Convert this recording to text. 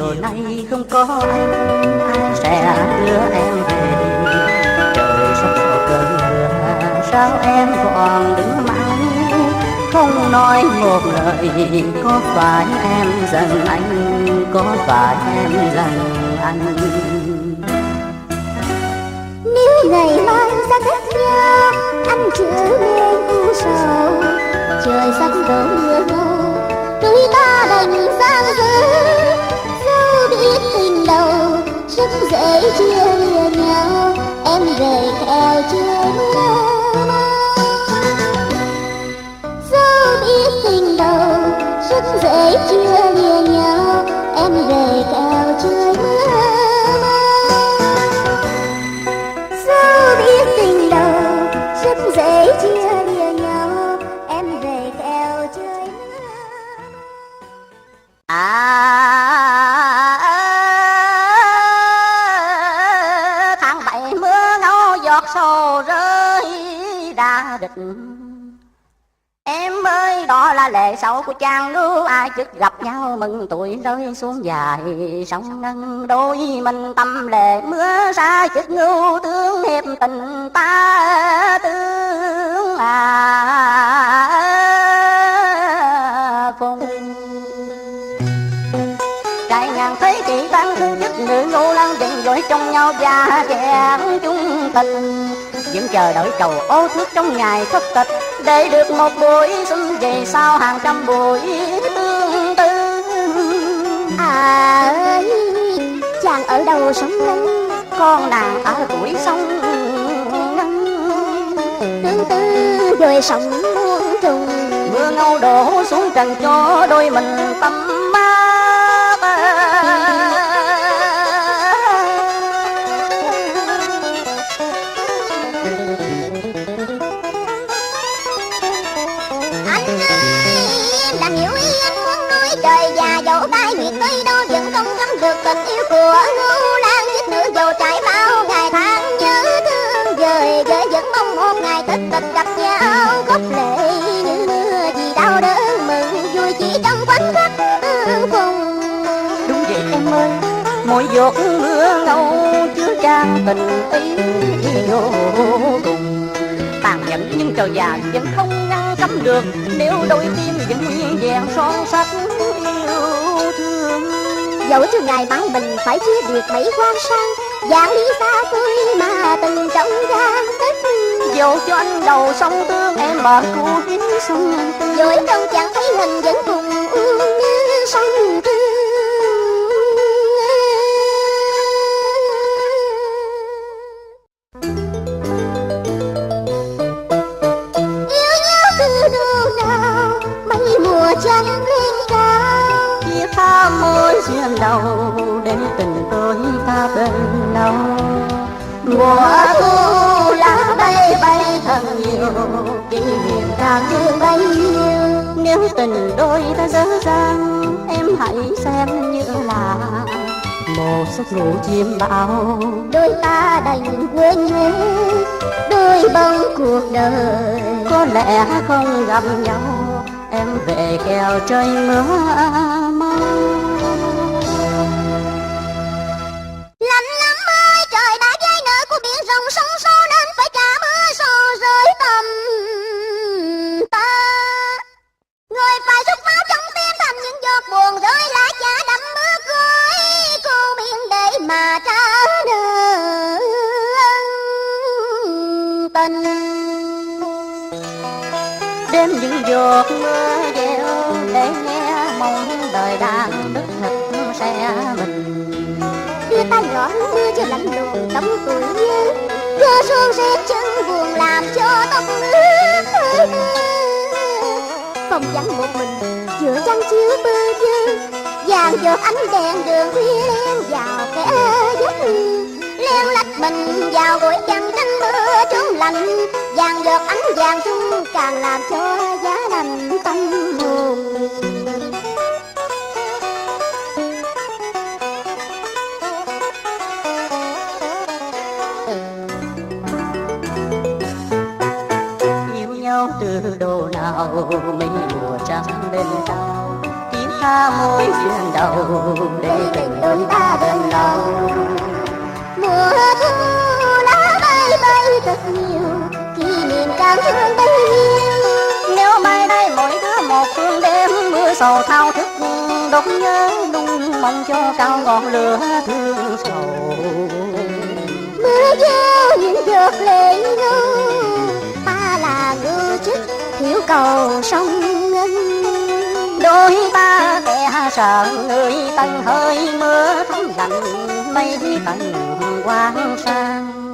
chiều nay không có anh, ai sẽ đưa em về? Trời sắp đổ cơn mưa, sao em còn đứng mãi không nói một lời? Có phải em giận anh, có phải em giận anh? Nếu ngày mai ra cách nhau, anh trở nên u sầu. Trời sắp đổ mưa ngâu, đôi ta đành sang dối. Dẫu biết tình đầu rất dễ chia lìa nhau, em về theo trời mưa. Dẫu biết tình đầu rất dễ chia lìa nhau, em về theo trời mưa. Dẫu biết tình đầu rất dễ chia lìa nhau, em về theo trời mưa. Tháng 7 mưa ngâu giọt sầu rơi đa địch. Em ơi đó là lệ sầu của chàng lưu ai chức gặp nhau mừng tuổi rơi xuống dài sông ngân. Đôi mình tâm lệ mưa xa chức ngưu tương hiệp tình ta tương phùng. Trải ngàn thế kỷ tan thương chức nữ ngô lan định rồi trong nhau và kẹn chung tình. Vẫn chờ đợi cầu ô thước trong ngày thất tịch, để được một buổi xuân về sau hàng trăm buổi tương tư. Ơi, chàng ở đâu sống lưng? Con nàng ở tuổi sông ngân. Tương tư rồi sống muôn trùng. Mưa ngâu đổ xuống trần cho đôi mình tâm mát. Được tình yêu của Ngưu Lan giết nữ dầu trải bao ngày tháng nhớ thương dời gợi vẫn mong một ngày thất tình gặp nhau khóc lệ như mưa vì đau đớn mừng vui chỉ trong khoảnh khắc tương phùng. Đúng vậy em ơi, mỗi giọt mưa ngâu chứa chan tình ý vô cùng. Tàn nhẫn nhưng trời già vẫn không ngăn cấm được, nếu đôi tim vẫn nguyên vẹn son sắc yêu thương. Dẫu cho ngày mai mình phải chia biệt mấy quan sang, dạng lý xa xôi mà từng trong gian tích. Dẫu cho anh đầu sông tương em bờ cô kiếm sông tương, dối trong chẳng thấy hình vẫn cùng ương như sông tương. Yêu nhau từ đâu nào mấy mùa trăng lên cao, chia tha mối duyên đầu để tình tôi ta bên nhau. mùa thu lá bay bay thật nhiều, kỷ niệm càng như bấy nhiêu. Nếu tình đôi ta dở dang em hãy xem như là một giấc ngủ chim bao. Đôi ta đành quên hết đôi bông cuộc đời, có lẽ không gặp nhau em về kèo trời mưa mau. Lạnh lắm ơi trời đã gai nở của biển rộng sông sâu nên phải trả mưa sầu rơi tầm ta. Người phải xuất phát trong tim thành những giọt buồn rơi lá chả đắm mưa cuối cô miền để mà trả nợ tình. Đêm những giọt mưa gieo để nghe mong đời đang đứt thật sẽ mình. Đưa tay gõ mưa cho lạnh lùng tấm tuổi nhớ, cơn sương rét chân buồn làm cho tóc ướt hơi mưa. Phòng vắng một mình giữa trăng chiếu bơ vơ, vàng giọt ánh đèn đường khuya len vào kẻ giấc len lách mình vào gối chăn tránh mưa trốn lạnh. Vàng giọt ánh vàng chung càng làm cho giá lành tâm hồn. Yêu nhau từ độ nào mấy mùa trăng lên cao, tiếng ta mối duyên đầu để tình đôi ta bền lâu. Mùa thu lá bay bay thật nhiều, kỷ niệm càng thương bấy nhiêu. Nếu mai đây mỗi đứa một phương đêm mưa sầu thao thức đốt nhớ đung mong cho cao ngọn lửa thương sầu. Mưa gieo những giọt lệ ngâu, ta là ngư chức hiểu cầu sông ngân. Đôi ta kẻ sợ người tầng hơi mưa thấm lạnh mây tầng quang sang.